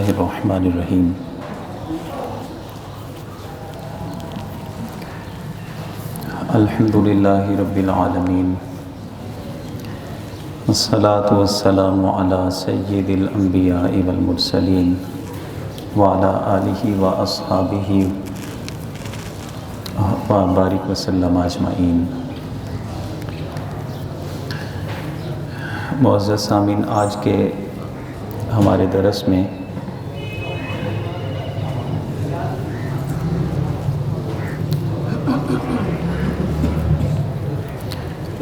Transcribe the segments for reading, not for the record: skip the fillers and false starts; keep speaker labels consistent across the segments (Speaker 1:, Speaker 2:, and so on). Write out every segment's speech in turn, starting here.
Speaker 1: اللہ الرحمن الرحیم۔ الحمد للہ رب العالمین، والصلاة والسلام علی سید الانبیاء والمرسلین وعلی آلہ واصحابہ وبارک وسلم اجمعین۔ معزز سامعین، آج کے ہمارے درس میں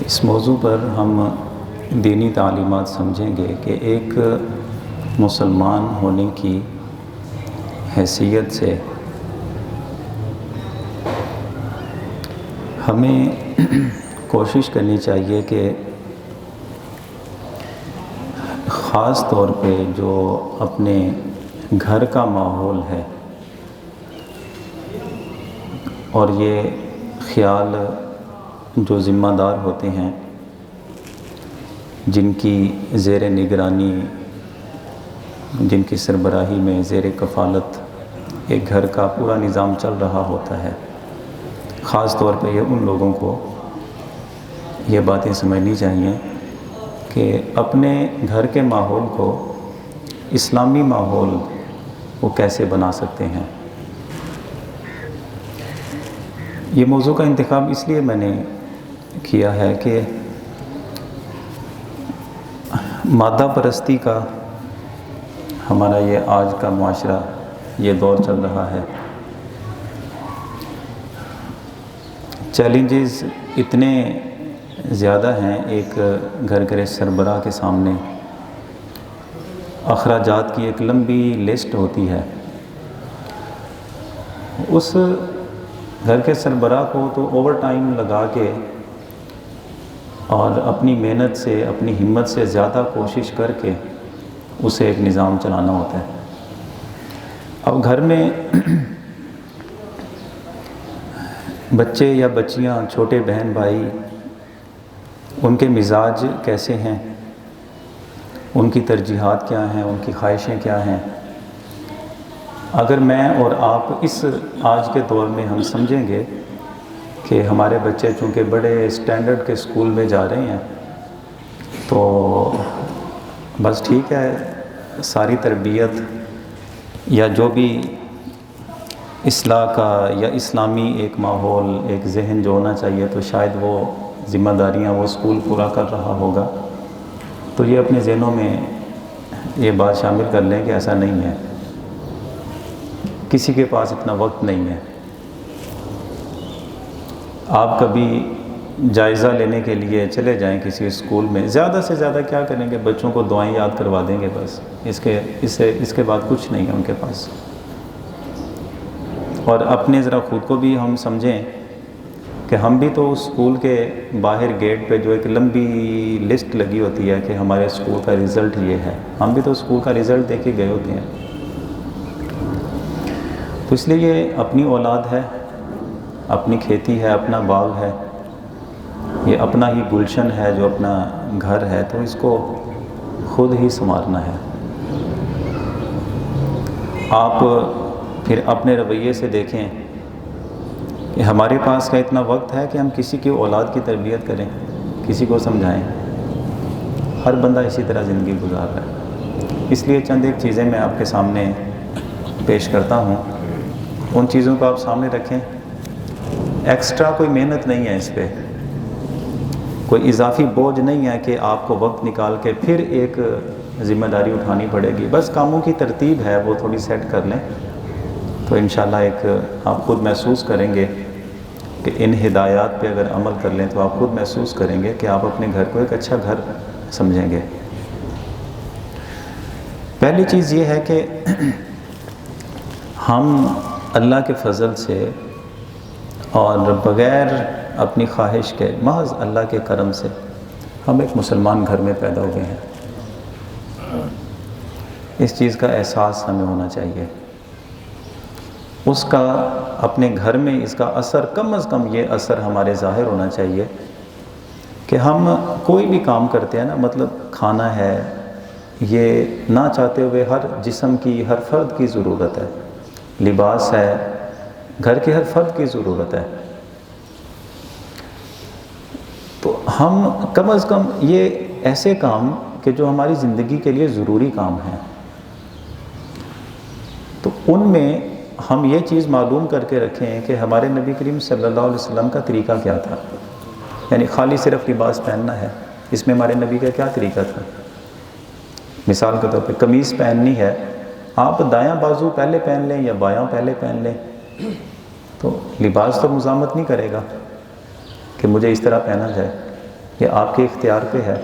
Speaker 1: اس موضوع پر ہم دینی تعلیمات سمجھیں گے کہ ایک مسلمان ہونے کی حیثیت سے ہمیں کوشش کرنی چاہیے کہ خاص طور پہ جو اپنے گھر کا ماحول ہے، اور یہ خیال جو ذمہ دار ہوتے ہیں، جن کی زیر نگرانی، جن کی سربراہی میں زیر کفالت ایک گھر کا پورا نظام چل رہا ہوتا ہے، خاص طور پہ یہ ان لوگوں کو یہ باتیں سمجھنی چاہیے کہ اپنے گھر کے ماحول کو اسلامی ماحول وہ کیسے بنا سکتے ہیں۔ یہ موضوع کا انتخاب اس لیے میں نے کیا ہے کہ مادہ پرستی کا ہمارا یہ آج کا معاشرہ، یہ دور چل رہا ہے۔ چیلنجز اتنے زیادہ ہیں ایک گھر کے سربراہ کے سامنے، اخراجات کی ایک لمبی لسٹ ہوتی ہے۔ اس گھر کے سربراہ کو تو اوور ٹائم لگا کے اور اپنی محنت سے، اپنی ہمت سے زیادہ کوشش کر کے اسے ایک نظام چلانا ہوتا ہے۔ اب گھر میں بچے یا بچیاں، چھوٹے بہن بھائی، ان کے مزاج کیسے ہیں، ان کی ترجیحات کیا ہیں، ان کی خواہشیں کیا ہیں۔ اگر میں اور آپ اس آج کے دور میں ہم سمجھیں گے کہ ہمارے بچے چونکہ بڑے اسٹینڈرڈ کے اسکول میں جا رہے ہیں، تو بس ٹھیک ہے، ساری تربیت یا جو بھی اصلاح کا یا اسلامی ایک ماحول، ایک ذہن جو ہونا چاہیے، تو شاید وہ ذمہ داریاں وہ اسکول پورا کر رہا ہوگا۔ تو یہ اپنے ذہنوں میں یہ بات شامل کر لیں کہ ایسا نہیں ہے، کسی کے پاس اتنا وقت نہیں ہے۔ آپ کبھی جائزہ لینے کے لیے چلے جائیں کسی اسکول میں، زیادہ سے زیادہ کیا کریں گے، بچوں کو دعائیں یاد کروا دیں گے، بس اس کے بعد کچھ نہیں ہے ان کے پاس۔ اور اپنے ذرا خود کو بھی ہم سمجھیں کہ ہم بھی تو اسکول کے باہر گیٹ پہ جو ایک لمبی لسٹ لگی ہوتی ہے کہ ہمارے اسکول کا رزلٹ یہ ہے، ہم بھی تو اسکول کا رزلٹ دیکھ کے گئے ہوتے ہیں۔ تو اس لیے یہ اپنی اولاد ہے، اپنی کھیتی ہے، اپنا باغ ہے، یہ اپنا ہی گلشن ہے جو اپنا گھر ہے، تو اس کو خود ہی سنوارنا ہے۔ آپ پھر اپنے رویے سے دیکھیں کہ ہمارے پاس کا اتنا وقت ہے کہ ہم کسی کی اولاد کی تربیت کریں، کسی کو سمجھائیں۔ ہر بندہ اسی طرح زندگی گزار رہا ہے۔ اس لیے چند ایک چیزیں میں آپ کے سامنے پیش کرتا ہوں، ان چیزوں کو آپ سامنے رکھیں۔ ایکسٹرا کوئی محنت نہیں ہے اس پہ، کوئی اضافی بوجھ نہیں ہے کہ آپ کو وقت نکال کے پھر ایک ذمہ داری اٹھانی پڑے گی۔ بس کاموں کی ترتیب ہے، وہ تھوڑی سیٹ کر لیں تو انشاءاللہ ایک آپ خود محسوس کریں گے کہ ان ہدایات پہ اگر عمل کر لیں تو آپ خود محسوس کریں گے کہ آپ اپنے گھر کو ایک اچھا گھر سمجھیں گے۔ پہلی چیز یہ ہے کہ ہم اللہ کے فضل سے اور بغیر اپنی خواہش کے، محض اللہ کے کرم سے ہم ایک مسلمان گھر میں پیدا ہوئے ہیں۔ اس چیز کا احساس ہمیں ہونا چاہیے، اس کا اپنے گھر میں اس کا اثر، کم از کم یہ اثر ہمارے ظاہر ہونا چاہیے کہ ہم کوئی بھی کام کرتے ہیں نا، مطلب کھانا ہے، یہ نہ چاہتے ہوئے ہر جسم کی ہر فرد کی ضرورت ہے، لباس ہے، گھر کے ہر فرد کی ضرورت ہے۔ تو ہم کم از کم یہ ایسے کام کہ جو ہماری زندگی کے لیے ضروری کام ہیں، تو ان میں ہم یہ چیز معلوم کر کے رکھیں کہ ہمارے نبی کریم صلی اللہ علیہ وسلم کا طریقہ کیا تھا۔ یعنی خالی صرف لباس پہننا ہے، اس میں ہمارے نبی کا کیا طریقہ تھا؟ مثال کے طور پہ قمیص پہننی ہے، آپ دایاں بازو پہلے پہن لیں یا بایاں پہلے پہن لیں، تو لباس تو مزاحمت نہیں کرے گا کہ مجھے اس طرح پہنا جائے، یہ آپ کے اختیار پہ ہے۔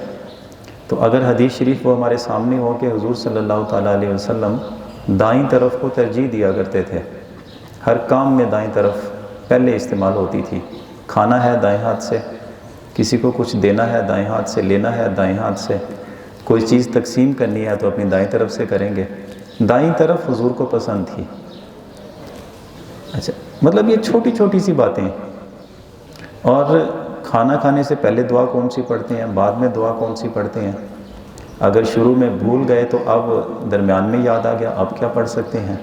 Speaker 1: تو اگر حدیث شریف وہ ہمارے سامنے ہو کہ حضور صلی اللہ تعالیٰ علیہ وسلم دائیں طرف کو ترجیح دیا کرتے تھے، ہر کام میں دائیں طرف پہلے استعمال ہوتی تھی، کھانا ہے دائیں ہاتھ سے، کسی کو کچھ دینا ہے دائیں ہاتھ سے، لینا ہے دائیں ہاتھ سے، کوئی چیز تقسیم کرنی ہے تو اپنی دائیں طرف سے کریں گے، دائیں طرف حضور کو پسند تھی۔ اچھا، مطلب یہ چھوٹی چھوٹی سی باتیں۔ اور کھانا کھانے سے پہلے دعا کون سی پڑھتے ہیں، بعد میں دعا کون سی پڑھتے ہیں؟ اگر شروع میں بھول گئے تو اب درمیان میں یاد آ گیا، اب کیا پڑھ سکتے ہیں؟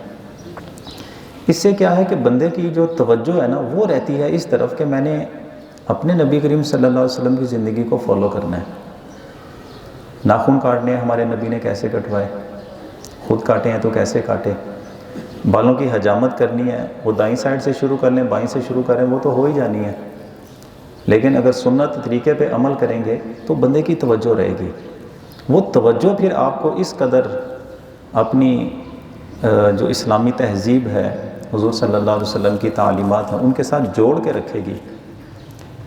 Speaker 1: اس سے کیا ہے کہ بندے کی جو توجہ ہے نا وہ رہتی ہے اس طرف کہ میں نے اپنے نبی کریم صلی اللہ علیہ وسلم کی زندگی کو فالو کرنا ہے۔ ناخن کاٹنے ہمارے نبی نے کیسے کٹوائے، خود کاٹے ہیں تو کیسے کاٹے، بالوں کی حجامت کرنی ہے وہ دائیں سائڈ سے شروع کر لیں بائیں سے شروع کریں، وہ تو ہو ہی جانی ہے، لیکن اگر سنت طریقے پہ عمل کریں گے تو بندے کی توجہ رہے گی۔ وہ توجہ پھر آپ کو اس قدر اپنی جو اسلامی تہذیب ہے، حضور صلی اللہ علیہ وسلم کی تعلیمات ہیں، ان کے ساتھ جوڑ کے رکھے گی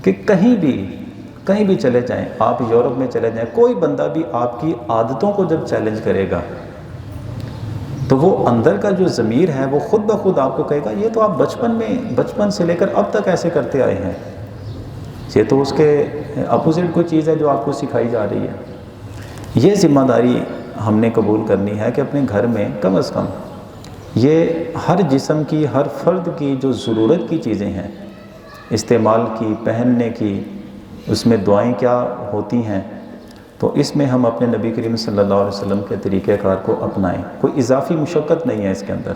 Speaker 1: کہ کہیں بھی چلے جائیں، آپ یورپ میں چلے جائیں، کوئی بندہ بھی آپ کی عادتوں کو جب چیلنج کرے گا تو وہ اندر کا جو ضمیر ہے وہ خود بخود آپ کو کہے گا یہ تو آپ بچپن سے لے کر اب تک ایسے کرتے آئے ہیں، یہ تو اس کے اپوزٹ کوئی چیز ہے جو آپ کو سکھائی جا رہی ہے۔ یہ ذمہ داری ہم نے قبول کرنی ہے کہ اپنے گھر میں کم از کم یہ ہر جسم کی ہر فرد کی جو ضرورت کی چیزیں ہیں استعمال کی، پہننے کی، اس میں دعائیں کیا ہوتی ہیں، تو اس میں ہم اپنے نبی کریم صلی اللہ علیہ وسلم کے طریقہ کار کو اپنائیں۔ کوئی اضافی مشقت نہیں ہے اس کے اندر،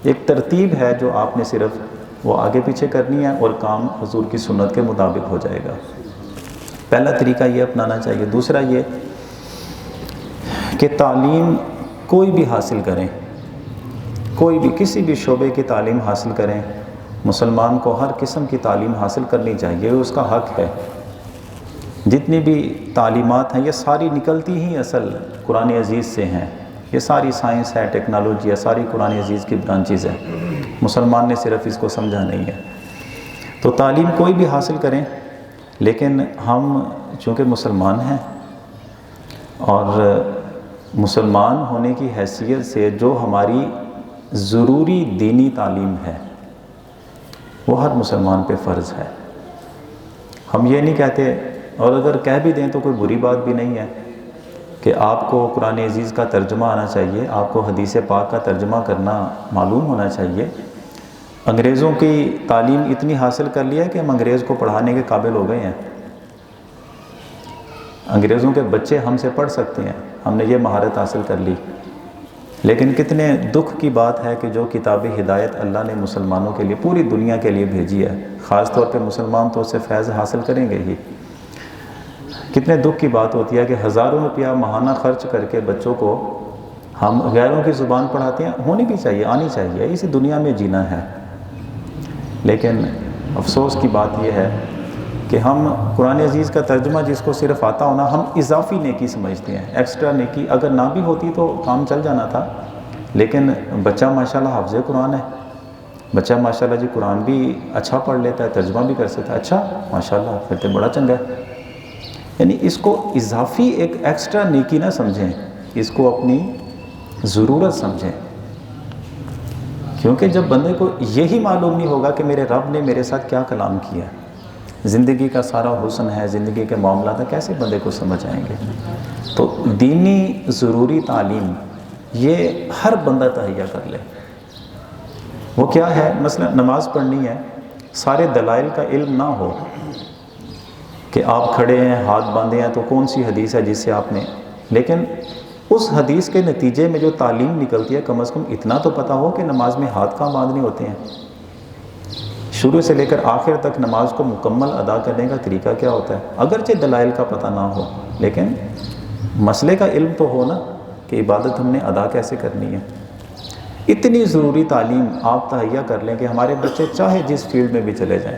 Speaker 1: ایک ترتیب ہے جو آپ نے صرف وہ آگے پیچھے کرنی ہے اور کام حضور کی سنت کے مطابق ہو جائے گا۔ پہلا طریقہ یہ اپنانا چاہیے۔ دوسرا یہ کہ تعلیم کوئی بھی حاصل کریں، کوئی بھی کسی بھی شعبے کی تعلیم حاصل کریں، مسلمان کو ہر قسم کی تعلیم حاصل کرنی چاہیے، اس کا حق ہے۔ جتنی بھی تعلیمات ہیں یہ ساری نکلتی ہی اصل قرآن عزیز سے ہیں، یہ ساری سائنس ہے، ٹیکنالوجی ہے، ساری قرآن عزیز کی برانچز ہیں، مسلمان نے صرف اس کو سمجھا نہیں ہے۔ تو تعلیم کوئی بھی حاصل کریں، لیکن ہم چونکہ مسلمان ہیں اور مسلمان ہونے کی حیثیت سے جو ہماری ضروری دینی تعلیم ہے وہ ہر مسلمان پہ فرض ہے۔ ہم یہ نہیں کہتے، اور اگر کہہ بھی دیں تو کوئی بری بات بھی نہیں ہے کہ آپ کو قرآن عزیز کا ترجمہ آنا چاہیے، آپ کو حدیث پاک کا ترجمہ کرنا معلوم ہونا چاہیے۔ انگریزوں کی تعلیم اتنی حاصل کر لی ہے کہ ہم انگریز کو پڑھانے کے قابل ہو گئے ہیں، انگریزوں کے بچے ہم سے پڑھ سکتے ہیں، ہم نے یہ مہارت حاصل کر لی۔ لیکن کتنے دکھ کی بات ہے کہ جو کتاب ہدایت اللہ نے مسلمانوں کے لیے پوری دنیا کے لیے بھیجی ہے، خاص طور پہ مسلمان تو اس سے فیض حاصل کریں گے ہی، کتنے دکھ کی بات ہوتی ہے کہ ہزاروں روپیہ ماہانہ خرچ کر کے بچوں کو ہم غیروں کی زبان پڑھاتے ہیں۔ ہونی بھی چاہیے، آنی چاہیے، اسی دنیا میں جینا ہے، لیکن افسوس کی بات یہ ہے کہ ہم قرآن عزیز کا ترجمہ جس کو صرف آتا ہونا ہم اضافی نیکی سمجھتے ہیں، ایکسٹرا نیکی، اگر نہ بھی ہوتی تو کام چل جانا تھا۔ لیکن بچہ ماشاءاللہ حافظ قرآن ہے، بچہ ماشاءاللہ جی قرآن بھی اچھا پڑھ لیتا ہے، ترجمہ بھی کر سکتا ہے، اچھا ماشاءاللہ پھر تو بڑا چنگا ہے۔ یعنی اس کو اضافی ایک ایکسٹرا نیکی نہ سمجھیں، اس کو اپنی ضرورت سمجھیں، کیونکہ جب بندے کو یہی معلوم نہیں ہوگا کہ میرے رب نے میرے ساتھ کیا کلام کیا ہے، زندگی کا سارا حسن ہے، زندگی کے معاملات ہیں، کیسے بندے کو سمجھ آئیں گے؟ تو دینی ضروری تعلیم یہ ہر بندہ تہیا کر لے۔ وہ کیا ہے؟ مثلا نماز پڑھنی ہے، سارے دلائل کا علم نہ ہو کہ آپ کھڑے ہیں ہاتھ باندھے ہیں تو کون سی حدیث ہے جس سے آپ نے، لیکن اس حدیث کے نتیجے میں جو تعلیم نکلتی ہے کم از کم اتنا تو پتہ ہو کہ نماز میں ہاتھ کہاں باندھنے ہوتے ہیں، شروع سے لے کر آخر تک نماز کو مکمل ادا کرنے کا طریقہ کیا ہوتا ہے، اگرچہ دلائل کا پتہ نہ ہو لیکن مسئلے کا علم تو ہو نا کہ عبادت ہم نے ادا کیسے کرنی ہے۔ اتنی ضروری تعلیم آپ تہیا کر لیں کہ ہمارے بچے چاہے جس فیلڈ میں بھی چلے جائیں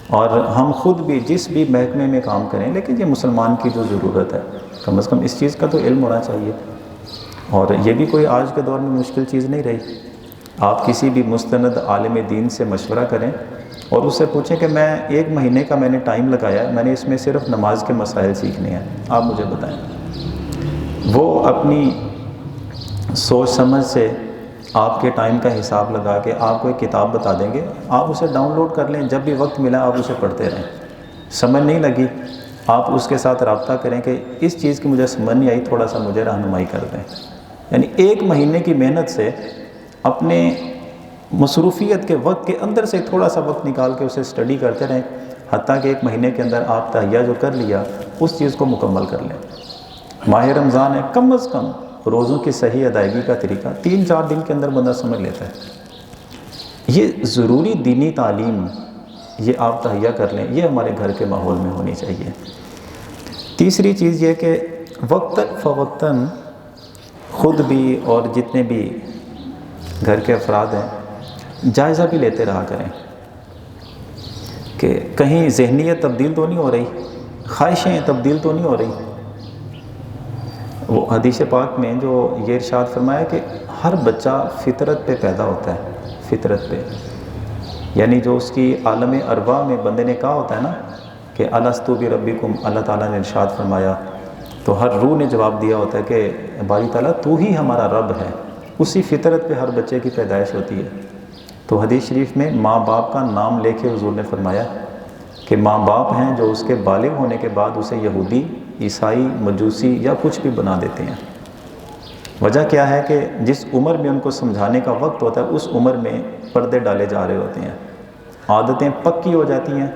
Speaker 1: اور ہم خود بھی جس بھی محکمے میں کام کریں، لیکن یہ مسلمان کی جو ضرورت ہے کم از کم اس چیز کا تو علم ہونا چاہیے۔ اور یہ بھی کوئی آج کے دور میں مشکل چیز نہیں رہی۔ آپ کسی بھی مستند عالم دین سے مشورہ کریں اور اس سے پوچھیں کہ میں 1 مہینے کا میں نے ٹائم لگایا ہے، میں نے اس میں صرف نماز کے مسائل سیکھنے ہیں، آپ مجھے بتائیں۔ وہ اپنی سوچ سمجھ سے آپ کے ٹائم کا حساب لگا کے آپ کو ایک کتاب بتا دیں گے، آپ اسے ڈاؤن لوڈ کر لیں، جب بھی وقت ملا آپ اسے پڑھتے رہیں۔ سمجھ نہیں لگی آپ اس کے ساتھ رابطہ کریں کہ اس چیز کی مجھے سمجھ نہیں آئی، تھوڑا سا مجھے رہنمائی کر دیں۔ یعنی 1 مہینے کی محنت سے اپنے مصروفیت کے وقت کے اندر سے تھوڑا سا وقت نکال کے اسے اسٹڈی کرتے رہیں، حتیٰ کہ 1 مہینے کے اندر آپ تہیہ جو کر لیا اس چیز کو مکمل کر لیں۔ ماہ رمضان ہے، کم از کم روزوں کی صحیح ادائیگی کا طریقہ 3-4 دن کے اندر بندہ سمجھ لیتا ہے۔ یہ ضروری دینی تعلیم یہ آپ تہیہ کر لیں، یہ ہمارے گھر کے ماحول میں ہونی چاہیے۔ تیسری چیز یہ کہ وقتاً فوقتاً خود بھی اور جتنے بھی گھر کے افراد ہیں جائزہ بھی لیتے رہا کریں کہ کہیں ذہنیت تبدیل تو نہیں ہو رہی، خواہشیں تبدیل تو نہیں ہو رہی۔ وہ حدیث پاک میں جو یہ ارشاد فرمایا کہ ہر بچہ فطرت پہ پیدا ہوتا ہے، فطرت پہ، یعنی جو اس کی عالم ارواح میں بندے نے کہا ہوتا ہے نا کہ الستو بربکم، اللہ تعالیٰ نے ارشاد فرمایا تو ہر روح نے جواب دیا ہوتا ہے کہ باری تعالیٰ تو ہی ہمارا رب ہے، اسی فطرت پہ ہر بچے کی پیدائش ہوتی ہے۔ تو حدیث شریف میں ماں باپ کا نام لے کے حضور نے فرمایا کہ ماں باپ ہیں جو اس کے بالغ ہونے کے بعد اسے یہودی، عیسائی، مجوسی یا کچھ بھی بنا دیتے ہیں۔ وجہ کیا ہے کہ جس عمر میں ان کو سمجھانے کا وقت ہوتا ہے اس عمر میں پردے ڈالے جا رہے ہوتے ہیں، عادتیں پکی ہو جاتی ہیں،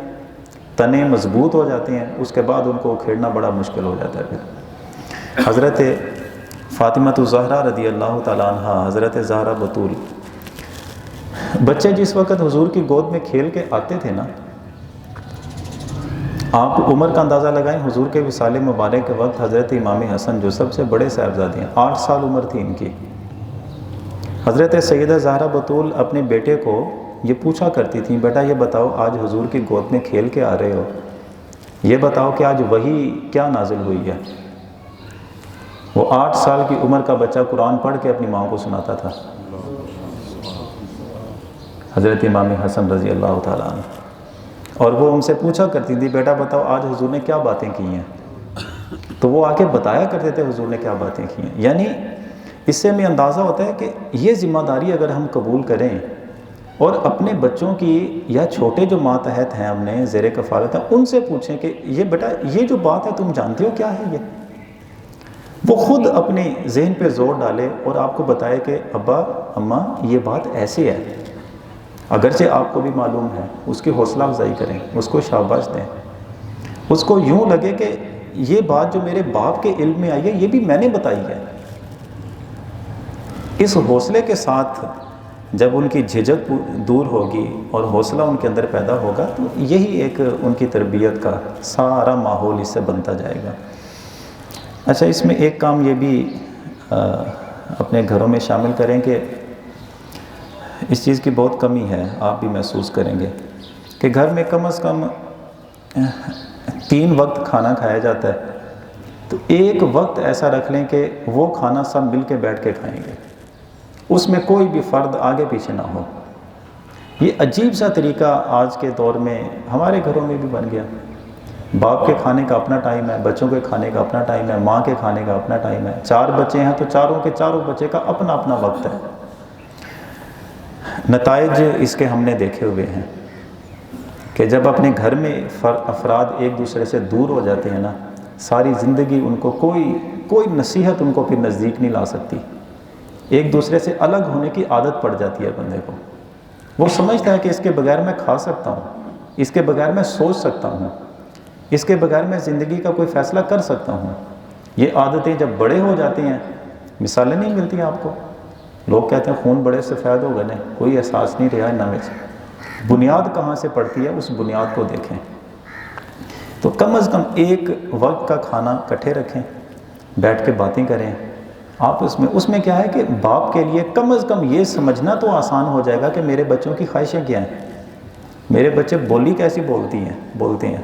Speaker 1: تنے مضبوط ہو جاتے ہیں، اس کے بعد ان کو اکھیڑنا بڑا مشکل ہو جاتا ہے۔ پھر حضرت فاطمہ الزہرا رضی اللہ تعالیٰ عنہ، حضرت زہرا بطول، بچے جس وقت حضور کی گود میں کھیل کے آتے تھے نا، آپ عمر کا اندازہ لگائیں، حضور کے وصال مبارک کے وقت حضرت امام حسن جو سب سے بڑے صاحبزادے ہیں، 8 سال عمر تھی ان کی، حضرت سیدہ زہرا بطول اپنے بیٹے کو یہ پوچھا کرتی تھیں، بیٹا یہ بتاؤ آج حضور کی گود میں کھیل کے آ رہے ہو، یہ بتاؤ کہ آج وحی کیا نازل ہوئی ہے۔ وہ 8 سال کی عمر کا بچہ قرآن پڑھ کے اپنی ماں کو سناتا تھا، حضرت امام حسن رضی اللہ تعالیٰ عنہ، اور وہ ان سے پوچھا کرتی تھی بیٹا بتاؤ آج حضور نے کیا باتیں کی ہیں، تو وہ آ کے بتایا کرتے تھے حضور نے کیا باتیں کی ہیں۔ یعنی اس سے ہمیں اندازہ ہوتا ہے کہ یہ ذمہ داری اگر ہم قبول کریں اور اپنے بچوں کی یا چھوٹے جو ماتحت ہیں ہم نے زیر کفالت ہیں ان سے پوچھیں کہ یہ بیٹا یہ جو بات ہے تم جانتے ہو کیا ہے یہ، وہ خود اپنے ذہن پہ زور ڈالے اور آپ کو بتائے کہ ابا اماں یہ بات ایسی ہے، اگرچہ آپ کو بھی معلوم ہے، اس کی حوصلہ افزائی کریں، اس کو شاباش دیں، اس کو یوں لگے کہ یہ بات جو میرے باپ کے علم میں آئی ہے یہ بھی میں نے بتائی ہے۔ اس حوصلے کے ساتھ جب ان کی جھجک دور ہوگی اور حوصلہ ان کے اندر پیدا ہوگا تو یہی ایک ان کی تربیت کا سارا ماحول اس سے بنتا جائے گا۔ اچھا، اس میں ایک کام یہ بھی اپنے گھروں میں شامل کریں کہ اس چیز کی بہت کمی ہے، آپ بھی محسوس کریں گے کہ گھر میں کم از کم 3 وقت کھانا کھایا جاتا ہے، تو ایک وقت ایسا رکھ لیں کہ وہ کھانا سب مل کے بیٹھ کے کھائیں گے، اس میں کوئی بھی فرد آگے پیچھے نہ ہو۔ یہ عجیب سا طریقہ آج کے دور میں ہمارے گھروں میں بھی بن گیا۔ باپ کے کھانے کا اپنا ٹائم ہے، بچوں کے کھانے کا اپنا ٹائم ہے، ماں کے کھانے کا اپنا ٹائم ہے، 4 بچے ہیں تو چاروں کے چاروں بچے کا اپنا اپنا وقت ہے۔ نتائج اس کے ہم نے دیکھے ہوئے ہیں کہ جب اپنے گھر میں افراد ایک دوسرے سے دور ہو جاتے ہیں نا، ساری زندگی ان کو کوئی نصیحت ان کو پھر نزدیک نہیں لا سکتی، ایک دوسرے سے الگ ہونے کی عادت پڑ جاتی ہے بندے کو۔ وہ سمجھتا ہے کہ اس کے بغیر میں کھا سکتا ہوں، اس کے بغیر میں سوچ سکتا ہوں، اس کے بغیر میں زندگی کا کوئی فیصلہ کر سکتا ہوں، یہ عادتیں جب بڑے ہو جاتے ہیں، مثالیں نہیں ملتی آپ کو، لوگ کہتے ہیں خون بڑے سفید ہو گئے، کوئی احساس نہیں رہا ان میں سے۔ بنیاد کہاں سے پڑتی ہے، اس بنیاد کو دیکھیں۔ تو کم از کم ایک وقت کا کھانا اکٹھے رکھیں، بیٹھ کے باتیں کریں آپ اس میں کیا ہے کہ باپ کے لیے کم از کم یہ سمجھنا تو آسان ہو جائے گا کہ میرے بچوں کی خواہشیں کیا ہیں، میرے بچے بولی کیسی بولتے ہیں،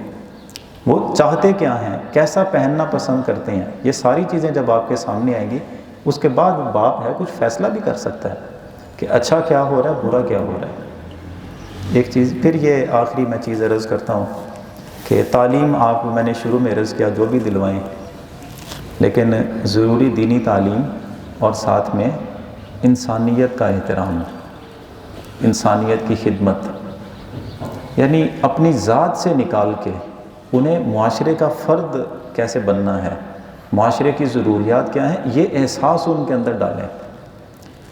Speaker 1: وہ چاہتے کیا ہیں، کیسا پہننا پسند کرتے ہیں، یہ ساری چیزیں جب آپ کے سامنے آئیں گی، اس کے بعد باپ ہے کچھ فیصلہ بھی کر سکتا ہے کہ اچھا کیا ہو رہا ہے، برا کیا ہو رہا ہے۔ ایک چیز پھر یہ آخری میں چیز عرض کرتا ہوں کہ تعلیم آپ میں نے شروع میں عرض کیا جو بھی دلوائیں، لیکن ضروری دینی تعلیم اور ساتھ میں انسانیت کا احترام، انسانیت کی خدمت، یعنی اپنی ذات سے نکال کے انہیں معاشرے کا فرد کیسے بننا ہے، معاشرے کی ضروریات کیا ہیں، یہ احساس ان کے اندر ڈالیں۔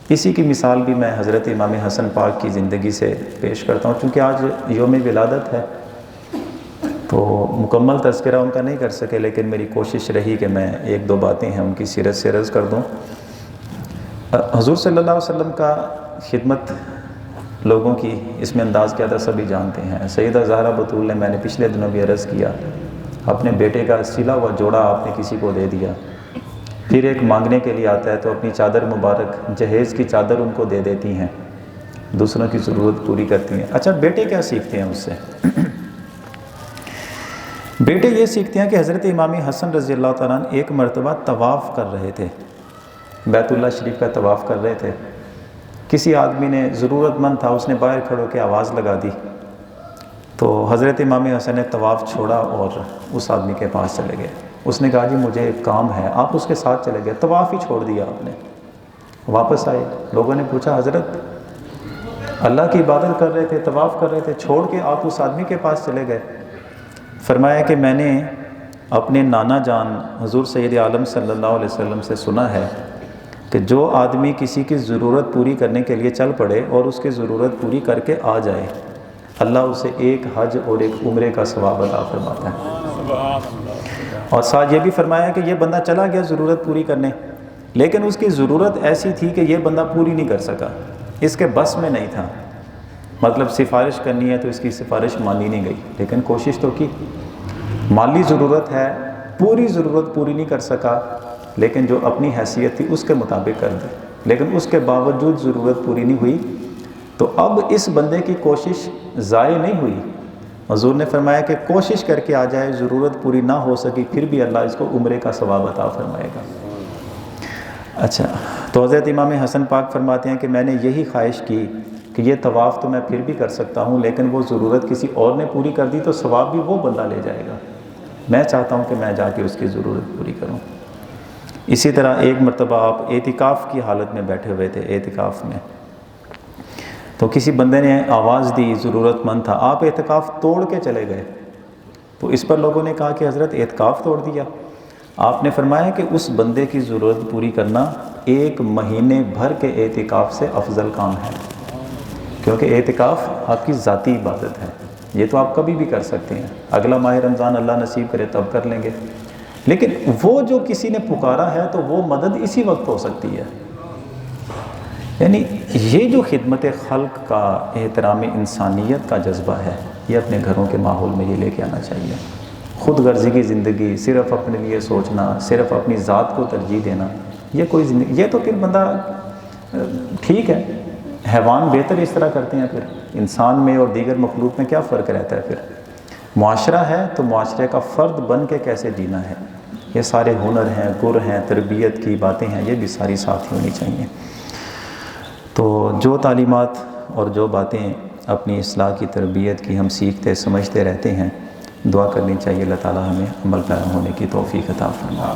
Speaker 1: اسی کی مثال بھی میں حضرت امام حسن پاک کی زندگی سے پیش کرتا ہوں، چونکہ آج یوم ولادت ہے تو مکمل تذکرہ ان کا نہیں کر سکے، لیکن میری کوشش رہی کہ میں ایک دو باتیں ہیں ان کی سیرت سے عرض کر دوں۔ حضور صلی اللہ علیہ وسلم کا خدمت لوگوں کی اس میں انداز کیا تھا سبھی جانتے ہیں۔ سیدہ زہرا بطول نے، میں نے پچھلے دنوں بھی عرض کیا، اپنے بیٹے کا سلا ہوا جوڑا آپ نے کسی کو دے دیا، پھر ایک مانگنے کے لیے آتا ہے تو اپنی چادر مبارک، جہیز کی چادر ان کو دے دیتی ہیں، دوسروں کی ضرورت پوری کرتی ہیں۔ اچھا بیٹے کیا سیکھتے ہیں اس سے؟ بیٹے یہ سیکھتے ہیں کہ حضرت امام حسن رضی اللہ تعالیٰ عنہ ایک مرتبہ طواف کر رہے تھے، بیت اللہ شریف کا طواف کر رہے تھے، کسی آدمی نے، ضرورت مند تھا، اس نے باہر کھڑو کے آواز لگا دی، تو حضرت امام حسن نے طواف چھوڑا اور اس آدمی کے پاس چلے گئے۔ اس نے کہا جی مجھے ایک کام ہے، آپ اس کے ساتھ چلے گئے، طواف ہی چھوڑ دیا آپ نے، واپس آئے، لوگوں نے پوچھا حضرت اللہ کی عبادت کر رہے تھے، طواف کر رہے تھے، چھوڑ کے آپ اس آدمی کے پاس چلے گئے؟ فرمایا کہ میں نے اپنے نانا جان حضور سید عالم صلی اللہ علیہ وسلم سے سنا ہے کہ جو آدمی کسی کی ضرورت پوری کرنے کے لیے چل پڑے اور اس کی ضرورت پوری کر کے آ جائے، اللہ اسے ایک حج اور ایک عمرے کا ثواب عطا فرماتا ہے۔ اور ساتھ یہ بھی فرمایا کہ یہ بندہ چلا گیا ضرورت پوری کرنے، لیکن اس کی ضرورت ایسی تھی کہ یہ بندہ پوری نہیں کر سکا، اس کے بس میں نہیں تھا، مطلب سفارش کرنی ہے تو اس کی سفارش مانی نہیں گئی، لیکن کوشش تو کی، مالی ضرورت ہے، پوری ضرورت پوری نہیں کر سکا، لیکن جو اپنی حیثیت تھی اس کے مطابق کر دی، لیکن اس کے باوجود ضرورت پوری نہیں ہوئی، تو اب اس بندے کی کوشش ضائع نہیں ہوئی۔ حضور نے فرمایا کہ کوشش کر کے آ جائے، ضرورت پوری نہ ہو سکی، پھر بھی اللہ اس کو عمرے کا ثواب عطا فرمائے گا۔ اچھا، تو حضرت امام حسن پاک فرماتے ہیں کہ میں نے یہی خواہش کی کہ یہ طواف تو میں پھر بھی کر سکتا ہوں، لیکن وہ ضرورت کسی اور نے پوری کر دی تو ثواب بھی وہ بندہ لے جائے گا، میں چاہتا ہوں کہ میں جا کے اس کی ضرورت پوری کروں۔ اسی طرح ایک مرتبہ آپ اعتکاف کی حالت میں بیٹھے ہوئے تھے، اعتکاف میں، تو کسی بندے نے آواز دی، ضرورت مند تھا، آپ اعتکاف توڑ کے چلے گئے، تو اس پر لوگوں نے کہا کہ حضرت اعتکاف توڑ دیا؟ آپ نے فرمایا کہ اس بندے کی ضرورت پوری کرنا ایک مہینے بھر کے اعتکاف سے افضل کام ہے، کیونکہ اعتکاف آپ کی ذاتی عبادت ہے، یہ تو آپ کبھی بھی کر سکتے ہیں، اگلا ماہ رمضان اللہ نصیب کرے تب کر لیں گے، لیکن وہ جو کسی نے پکارا ہے تو وہ مدد اسی وقت ہو سکتی ہے۔ یعنی یہ جو خدمت خلق کا، احترام انسانیت کا جذبہ ہے، یہ اپنے گھروں کے ماحول میں یہ لے کے آنا چاہیے۔ خود غرضی کی زندگی، صرف اپنے لیے سوچنا، صرف اپنی ذات کو ترجیح دینا، یہ کوئی زندگی، یہ تو پھر بندہ ٹھیک ہے، حیوان بہتر اس طرح کرتے ہیں، پھر انسان میں اور دیگر مخلوق میں کیا فرق رہتا ہے؟ پھر معاشرہ ہے تو معاشرے کا فرد بن کے کیسے جینا ہے، یہ سارے ہنر ہیں، گر ہیں، تربیت کی باتیں ہیں، یہ بھی ساری ساتھ ہونی چاہیے۔ تو جو تعلیمات اور جو باتیں اپنی اصلاح کی، تربیت کی ہم سیکھتے سمجھتے رہتے ہیں، دعا کرنی چاہیے اللہ تعالی ہمیں عمل پیرا ہونے کی توفیق عطا فرمائے۔